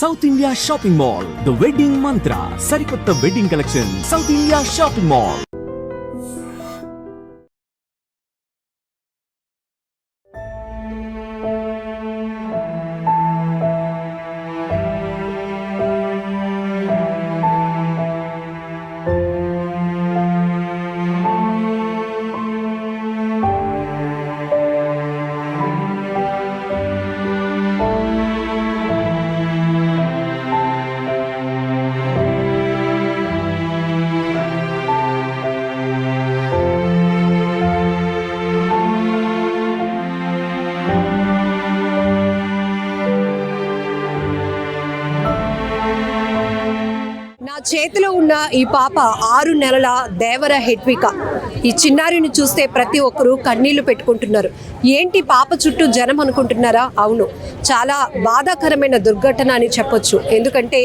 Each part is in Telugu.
South India shopping mall, the wedding మంత్ర, సరికొత్త wedding collection, south India shopping mall. చేతిలో ఉన్న ఈ పాప 6 నెలల దేవర హెట్విక. ఈ చిన్నారిని చూస్తే ప్రతి ఒక్కరూ కన్నీళ్లు పెట్టుకుంటున్నారు. ఏంటి పాప చుట్టూ జనం అనుకుంటున్నారా? అవును, చాలా బాధాకరమైన దుర్ఘటన అని చెప్పొచ్చు. ఎందుకంటే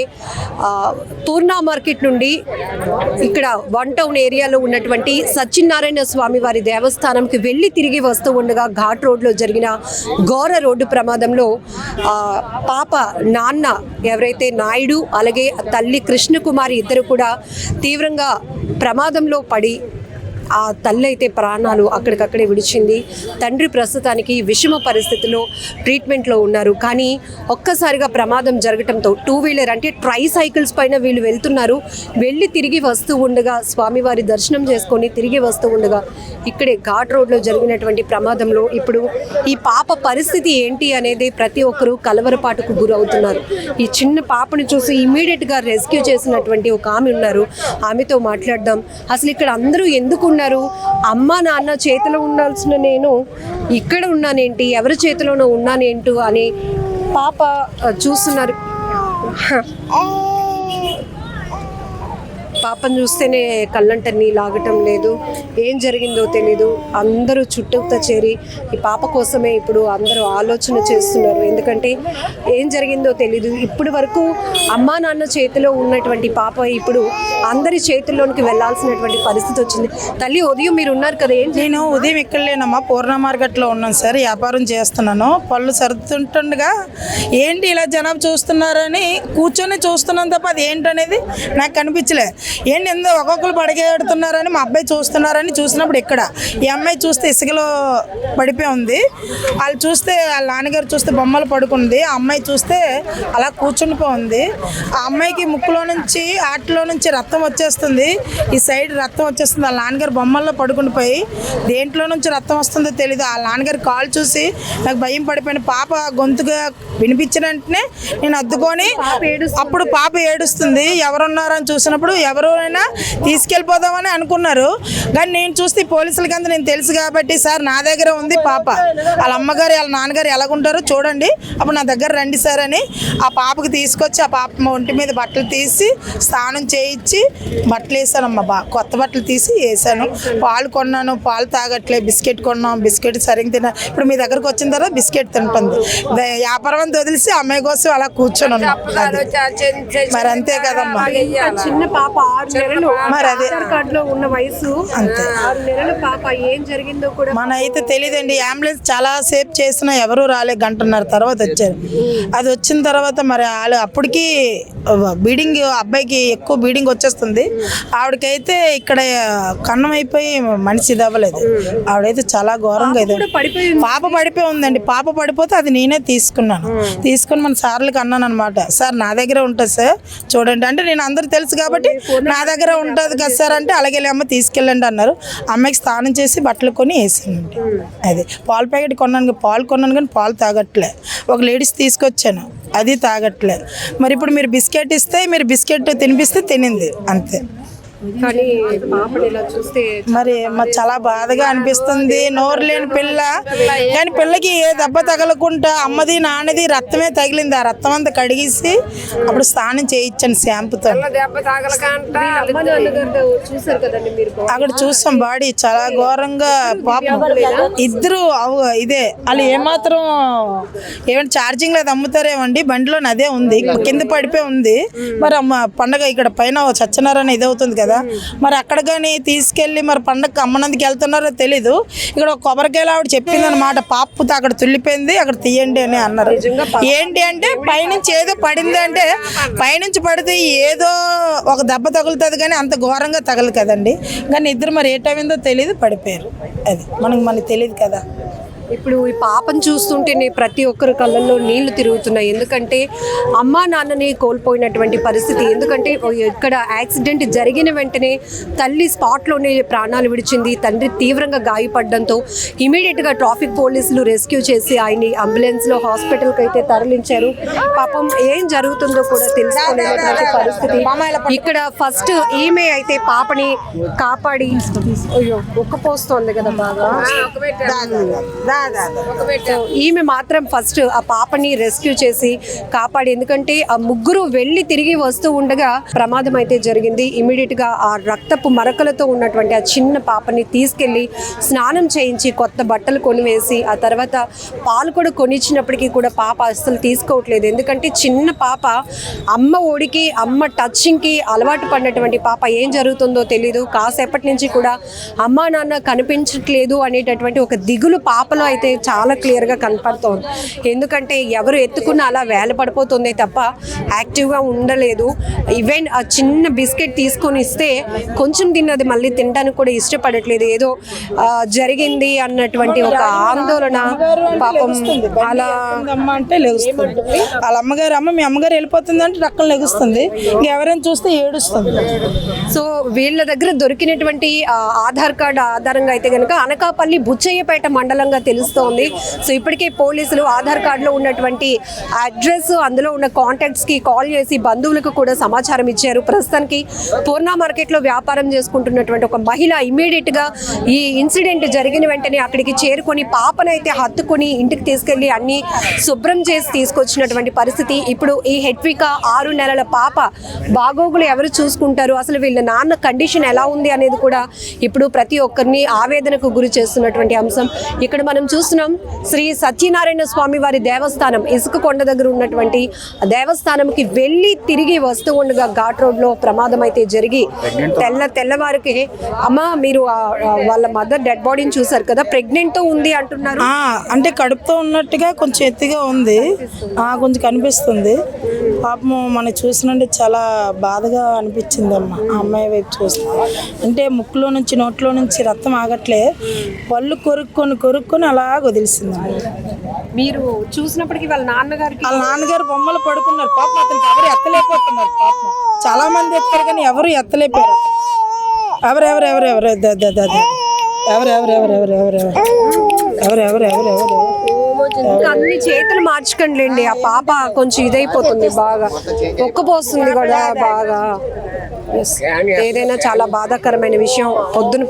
తూర్నా మార్కెట్ నుండి ఇక్కడ 1 టౌన్ ఏరియాలో ఉన్నటువంటి సత్యనారాయణ స్వామి వారి దేవస్థానంకి వెళ్ళి తిరిగి వస్తూ ఉండగా ఘాట్ రోడ్లో జరిగిన ఘోర రోడ్డు ప్రమాదంలో పాప నాన్న ఎవరైతే నాయుడు, అలాగే తల్లి కృష్ణకుమారి ఇద్దరు కూడా తీవ్రంగా ప్రమాదంలో పడి ఆ తల్లి అయితే ప్రాణాలు అక్కడికక్కడే విడిచింది. తండ్రి ప్రస్తుతానికి విషమ పరిస్థితిలో ట్రీట్మెంట్లో ఉన్నారు. కానీ ఒక్కసారిగా ప్రమాదం జరగటంతో 2 వీలర్ అంటే ట్రై సైకిల్స్ పైన వీళ్ళు వెళ్తున్నారు. వెళ్ళి తిరిగి వస్తూ ఉండగా స్వామివారి దర్శనం చేసుకొని తిరిగి వస్తూ ఉండగా ఇక్కడే ఘాట్ రోడ్లో జరిగినటువంటి ప్రమాదంలో ఇప్పుడు ఈ పాప పరిస్థితి ఏంటి అనేది ప్రతి ఒక్కరూ కలవరపాటుకు గురవుతున్నారు. ఈ చిన్న పాపను చూసి ఇమీడియట్గా రెస్క్యూ చేసినటువంటి ఒక ఆమె ఉన్నారు. ఆమెతో మాట్లాడదాం. అసలు ఇక్కడ అందరూ ఎందుకు ఉన్నారు? అమ్మ నాన్న చేతిలో ఉండాల్సిన నేను ఇక్కడ ఉన్నానేంటి, ఎవరి చేతిలోనో ఉన్నానేంటో అని పాప చూస్తున్నారు. పాపను చూస్తేనే కళ్ళంట నీళ్ళు ఆగటం లేదు. ఏం జరిగిందో తెలీదు. అందరూ చుట్టూతో చేరి ఈ పాప కోసమే ఇప్పుడు అందరూ ఆలోచన చేస్తున్నారు. ఎందుకంటే ఏం జరిగిందో తెలీదు. ఇప్పటి వరకు అమ్మా నాన్న చేతిలో ఉన్నటువంటి పాప ఇప్పుడు అందరి చేతుల్లోనికి వెళ్ళాల్సినటువంటి పరిస్థితి వచ్చింది. తల్లి, ఉదయం మీరు ఉన్నారు కదా, ఏంటి? నేను ఉదయం ఇక్కడ లేనమ్మా, పూర్ణ మార్కెట్లో ఉన్నాను సార్, వ్యాపారం చేస్తున్నాను. పళ్ళు సర్దుతుండగా ఏంటి ఇలా జనాభా చూస్తున్నారని కూర్చొని చూస్తున్నాను తప్ప అది ఏంటనేది నాకు కనిపించలే. ఏంటి ఎందు ఒక్కొక్కరు పడిగేడుతున్నారని మా అబ్బాయి చూస్తున్నారని చూసినప్పుడు ఇక్కడ ఈ అమ్మాయి చూస్తే ఇసుకలో పడిపోయి ఉంది. వాళ్ళు చూస్తే వాళ్ళ నాన్నగారు చూస్తే బొమ్మలు పడుకుంది. ఆ అమ్మాయి చూస్తే అలా కూర్చుండిపోయింది. ఆ అమ్మాయికి ముక్కులో నుంచి ఆటలో నుంచి రక్తం వచ్చేస్తుంది. ఈ సైడ్ రక్తం వచ్చేస్తుంది. వాళ్ళ నాన్నగారు బొమ్మల్లో పడుకుండిపోయి దేంట్లో నుంచి రక్తం వస్తుందో తెలీదు. వాళ్ళ నాన్నగారు కాల్ చూసి నాకు భయం పడిపోయిన పాప గొంతుగా వినిపించిన వెంటనే నేను అద్దుకొని అప్పుడు పాప ఏడుస్తుంది. ఎవరున్నారని చూసినప్పుడు ఎవరైనా తీసుకెళ్ళిపోదామని అనుకున్నారు. కానీ నేను చూస్తే పోలీసులకి అంతా నేను తెలుసు కాబట్టి, సార్ నా దగ్గర ఉంది పాప, వాళ్ళ అమ్మగారు వాళ్ళ నాన్నగారు ఎలాగుంటారో చూడండి, అప్పుడు నా దగ్గర రండి సార్ అని ఆ పాపకి తీసుకొచ్చి ఆ పాప ఒంటి మీద బట్టలు తీసి స్నానం చేయించి బట్టలు వేసానమ్మా. కొత్త బట్టలు తీసి వేసాను. పాలు కొన్నాను, పాలు తాగట్లే. బిస్కెట్ కొన్నాం, బిస్కెట్ సరిగ్గా తిన్నా. ఇప్పుడు మీ దగ్గరకు వచ్చిన తర్వాత బిస్కెట్ తింటుంది. వ్యాపారం అంతా వదిలేసి అమ్మాయి కోసం అలా కూర్చొని ఉన్నాం. మరి అంతే కదమ్మా. చిన్న పాప 6 నెలలు, మరి అదే కార్డులో ఉన్న వయసు అంతే. 6 నెలల పాప ఏం జరిగిందో కూడా మన అయితే తెలియదండి. అంబులెన్స్ చాలా సేపు చేసినా ఎవరు రాలే. 1.5 గంట తర్వాత వచ్చారు. అది వచ్చిన తర్వాత మరి వాళ్ళు అప్పటికి బీడింగ్, అబ్బాయికి ఎక్కువ బీడింగ్ వచ్చేస్తుంది. ఆవిడకైతే ఇక్కడ కన్నం అయిపోయి మనిషి ఇదవ్వలేదు. ఆవిడైతే చాలా ఘోరంగా అయితే పాప పడిపోయి ఉందండి. పాప పడిపోతే అది నేనే తీసుకున్నాను. తీసుకుని మన సార్లకి అన్నాను అనమాట, సార్ నా దగ్గర ఉంటుంది సార్ చూడండి అంటే, నేను అందరూ తెలుసు కాబట్టి నా దగ్గర ఉంటుంది కదా సార్ అంటే, అలాగే అమ్మ తీసుకెళ్ళండి అన్నారు. అమ్మాయికి స్నానం చేసి బట్టలు కొని వేసానండి. అది పాలు ప్యాకెట్ కొన్నాను, పాలు కొన్నాను కానీ పాలు తాగట్లే. ఒక లేడీస్ తీసుకొచ్చాను, అది తాగట్లే. మరి ఇప్పుడు మీరు బిస్కెట్ ఇస్తే, మీరు బిస్కెట్ తినిపిస్తే తినింది అంతే. కానీ పాపని ఇలా చూస్తే మరి చాలా బాధగా అనిపిస్తుంది. నోరు లేని పిల్ల, కానీ పిల్లకి ఏ దెబ్బ తగలకుండా అమ్మది నాన్నది రక్తమే తగిలింది. ఆ రక్తం అంతా కడిగేసి అప్పుడు స్నానం చేయించాను షాంపుతో. అక్కడ చూసాం బాడీ చాలా ఘోరంగా. పాపం ఇద్దరు ఇదే వాళ్ళు ఏమాత్రం ఏమైనా ఛార్జింగ్ లేదు అమ్ముతారేమండి, బండిలో అదే ఉంది, కింద పడిపోయి ఉంది. మరి అమ్మ పండగ ఇక్కడ పైన సత్యనారాయణ ఇదవుతుంది కదా, కదా. మరి అక్కడ కానీ తీసుకెళ్ళి మరి పండగకి అమ్మనందుకు వెళ్తున్నారో తెలీదు. ఇక్కడ ఒక కొబ్బరికాయలు ఆవిడ చెప్పింది అనమాట, పాపుతో అక్కడ తుల్లిపోయింది అక్కడ తీయండి అని అన్నారు. ఏంటి అంటే పైనుంచి ఏదో పడింది అంటే, పైనుంచి పడితే ఏదో ఒక దెబ్బ తగులుతుంది కానీ అంత ఘోరంగా తగలదు కదండి. కానీ ఇద్దరు మరి ఏ టైం ఏందో తెలియదు పడిపోయారు. అది మనకి తెలియదు కదా. ఇప్పుడు ఈ పాపను చూస్తుంటేనే ప్రతి ఒక్కరి కళ్ళల్లో నీళ్లు తిరుగుతున్నాయి. ఎందుకంటే అమ్మా నాన్నని కోల్పోయినటువంటి పరిస్థితి. ఎందుకంటే ఇక్కడ యాక్సిడెంట్ జరిగిన వెంటనే తల్లి స్పాట్లోనే ప్రాణాలు విడిచింది. తండ్రి తీవ్రంగా గాయపడడంతో ఇమీడియట్గా ట్రాఫిక్ పోలీసులు రెస్క్యూ చేసి ఆయన్ని అంబులెన్స్లో హాస్పిటల్కి అయితే తరలించారు. పాపం ఏం జరుగుతుందో కూడా తెలుసుకోలేనటువంటి పరిస్థితి. ఇక్కడ ఫస్ట్ ఈమె అయితే పాపని కాపాడి, అయ్యో ఉక్కపోస్తోంది కదా బాగా, ఈమె మాత్రం ఫస్ట్ ఆ పాపని రెస్క్యూ చేసి కాపాడి. ఎందుకంటే ఆ ముగ్గురు వెళ్ళి తిరిగి వస్తూ ఉండగా ప్రమాదం అయితే జరిగింది. ఇమీడియట్ గా ఆ రక్తపు మరకలతో ఉన్నటువంటి ఆ చిన్న పాపని తీసుకెళ్లి స్నానం చేయించి కొత్త బట్టలు కొనివేసి ఆ తర్వాత పాలు కూడా కొనిచ్చినప్పటికీ కూడా పాప అస్సలు తీసుకోవట్లేదు. ఎందుకంటే చిన్న పాప అమ్మ ఒడికి అమ్మ టచింగ్ కి అలవాటు పడినటువంటి పాప. ఏం జరుగుతుందో తెలీదు. కాసేపటి నుంచి కూడా అమ్మా నాన్న కనిపించట్లేదు అనేటటువంటి ఒక దిగులు పాపలో అయితే చాలా క్లియర్గా కనపడుతోంది. ఎందుకంటే ఎవరు ఎత్తుకున్నా అలా వేల పడిపోతుంది తప్ప యాక్టివ్గా ఉండలేదు. ఈవెన్ ఆ చిన్న బిస్కెట్ తీసుకొని ఇస్తే కొంచెం తిన్నది మళ్ళీ తినడానికి కూడా ఇష్టపడట్లేదు. ఏదో జరిగింది అన్నటువంటి ఒక ఆందోళన పాపం. అలా అంటే లెగుస్తుంది వాళ్ళ అమ్మగారు, మీ అమ్మగారు వెళ్ళిపోతుంది అంటే రక్కలు లెగుస్తుంది. ఎవరైనా చూస్తే ఏడుస్తుంది. సో వీళ్ళ దగ్గర దొరికినటువంటి ఆధార్ కార్డు ఆధారంగా అయితే కనుక అనకాపల్లి బుచ్చయ్యపేట మండలంగా తెలుస్తోంది. సో ఇప్పటికే పోలీసులు ఆధార్ కార్డులో ఉన్నటువంటి అడ్రస్, అందులో ఉన్న కాంటాక్ట్స్కి కాల్ చేసి బంధువులకు కూడా సమాచారం ఇచ్చారు. ప్రస్తుతానికి పూర్ణ మార్కెట్లో వ్యాపారం చేసుకుంటున్నటువంటి ఒక మహిళ ఇమీడియట్గా ఈ ఇన్సిడెంట్ జరిగిన వెంటనే అక్కడికి చేరుకొని పాపనైతే హత్తుకొని ఇంటికి తీసుకెళ్లి అన్ని శుభ్రం చేసి తీసుకొచ్చినటువంటి పరిస్థితి. ఇప్పుడు ఈ హెట్విక 6 నెలల పాప బాగోగులు ఎవరు చూసుకుంటారు, అసలు వీళ్ళ నాన్న కండిషన్ ఎలా ఉంది అనేది కూడా ఇప్పుడు ప్రతి ఒక్కరిని ఆవేదనకు గురి చేస్తున్నటువంటి అంశం. ఇక్కడ మనం చూస్తున్నాం శ్రీ సత్యనారాయణ స్వామి వారి దేవస్థానం ఇసుక కొండ దగ్గర ఉన్నటువంటి దేవస్థానంకి వెళ్ళి తిరిగి వస్తూ ఉండగా ఘాట్ రోడ్లో ప్రమాదం అయితే జరిగి తెల్లవారికి అమ్మ మీరు వాళ్ళ మదర్ డెడ్ బాడీని చూసారు కదా, ప్రెగ్నెంట్ తో ఉంది అంటున్నారు. అంటే కడుపుతో ఉన్నట్టుగా కొంచెం ఎత్తుగా ఉంది, కొంచెం కనిపిస్తుంది. పాపం మనం చూసినంటే చాలా బాధగా అనిపించింది అమ్మ. ఆ అమ్మాయి వైపు చూస్తే అంటే ముక్కులో నుంచి నోట్లో నుంచి రక్తం ఆగట్లే, పళ్ళు కొరుక్కొని అలా వదిలిసింది. మీరు చూసినప్పటికీ వాళ్ళ నాన్నగారు బొమ్మలు పడుకున్నారు. పాపం అతనికి ఎవరు ఎత్తలేకపోతున్నారు. పాపం చాలా మంది ఎత్తారు కానీ ఎవరు ఎత్తలేపారు. అన్ని చేతులు మార్చుకోండి. ఆ పాప కొంచెం ఇదైపోతుంది, బాగా ఒక్కపోస్తుంది కూడా బాగా. ఏదైనా చాలా బాధాకరమైన విషయం.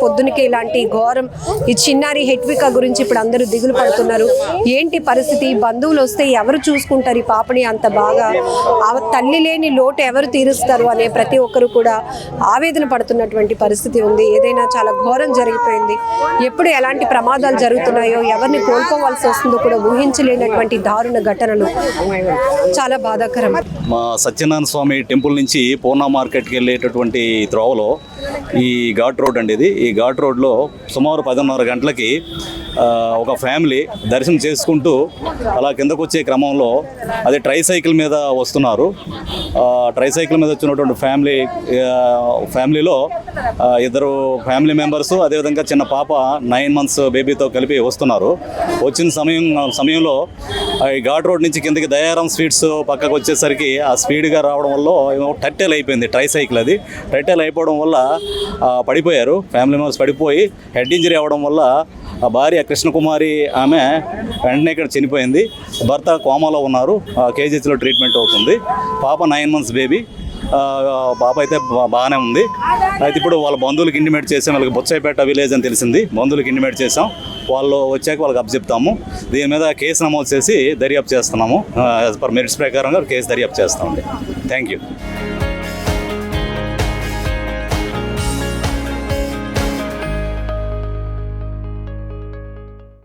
పొద్దునకి ఇలాంటి ఘోరం. ఈ చిన్నారి హెట్విక గురించి ఇప్పుడు అందరూ దిగులు పడుతున్నారు. ఏంటి పరిస్థితి, బంధువులు వస్తే ఎవరు చూసుకుంటారు ఈ పాపని? అంత బాగా తల్లి లేని లోటు ఎవరు తీరుస్తారు అనే ప్రతి ఒక్కరు కూడా ఆవేదన పడుతున్నటువంటి పరిస్థితి ఉంది. ఏదైనా చాలా ఘోరం జరిగిపోయింది. ఎప్పుడు ఎలాంటి ప్రమాదాలు జరుగుతున్నాయో, ఎవరిని కోల్పోవాల్సి వస్తుందో కూడా ఊహించలేనటువంటి దారుణ ఘటనలు. చాలా బాధాకరం. మా సత్యనారాయణ స్వామి టెంపుల్ నుంచి పూర్ణ మార్కెట్కి వెళ్ళేటటువంటి త్రోవలో ఈ ఘాట్ రోడ్ అండి ఇది. ఈ ఘాట్ రోడ్లో సుమారు 10:30 గంటలకి ఒక ఫ్యామిలీ దర్శనం చేసుకుంటూ అలా కిందకు వచ్చే క్రమంలో అది ట్రైసైకిల్ మీద వస్తున్నారు. ట్రైసైకిల్ మీద వచ్చినటువంటి ఫ్యామిలీలో ఇద్దరు ఫ్యామిలీ మెంబర్స్, అదేవిధంగా చిన్న పాప 9 months బేబీతో కలిపి వస్తున్నారు. వచ్చిన సమయంలో ఈ ఘాట్ రోడ్ నుంచి కిందకి దయారాం స్వీట్స్ పక్కకు వచ్చేసరికి ఆ స్పీడ్గా రావడం వల్ల టట్టెల్ అయిపోయింది ట్రైసైకిల్. అది టట్టెల్ అయిపోవడం వల్ల పడిపోయారు. ఫ్యామిలీ మెంబర్స్ పడిపోయి హెడ్ ఇంజరీ అవ్వడం వల్ల ఆ భార్య కృష్ణకుమారి ఆమె వెంటనే ఇక్కడ చనిపోయింది. భర్త కోమాలో ఉన్నారు, కేజీహెచ్లో ట్రీట్మెంట్ అవుతుంది. పాప 9 months బేబీ. పాప అయితే బాగానే ఉంది. అయితే ఇప్పుడు వాళ్ళ బంధువులకు ఇంటిమేట్ చేసాం. వాళ్ళకి బొచ్చాయిపేట విలేజ్ అని తెలిసింది. బంధువులకు ఇంటిమేట్ చేసాం. వాళ్ళు వచ్చాక వాళ్ళకి అప్పచెప్తాము. దీని మీద కేసు నమోదు చేసి దర్యాప్తు చేస్తున్నాము. యాజ్ పర్ మెరిట్స్ ప్రకారంగా కేసు దర్యాప్తు చేస్తామండి. Thank you.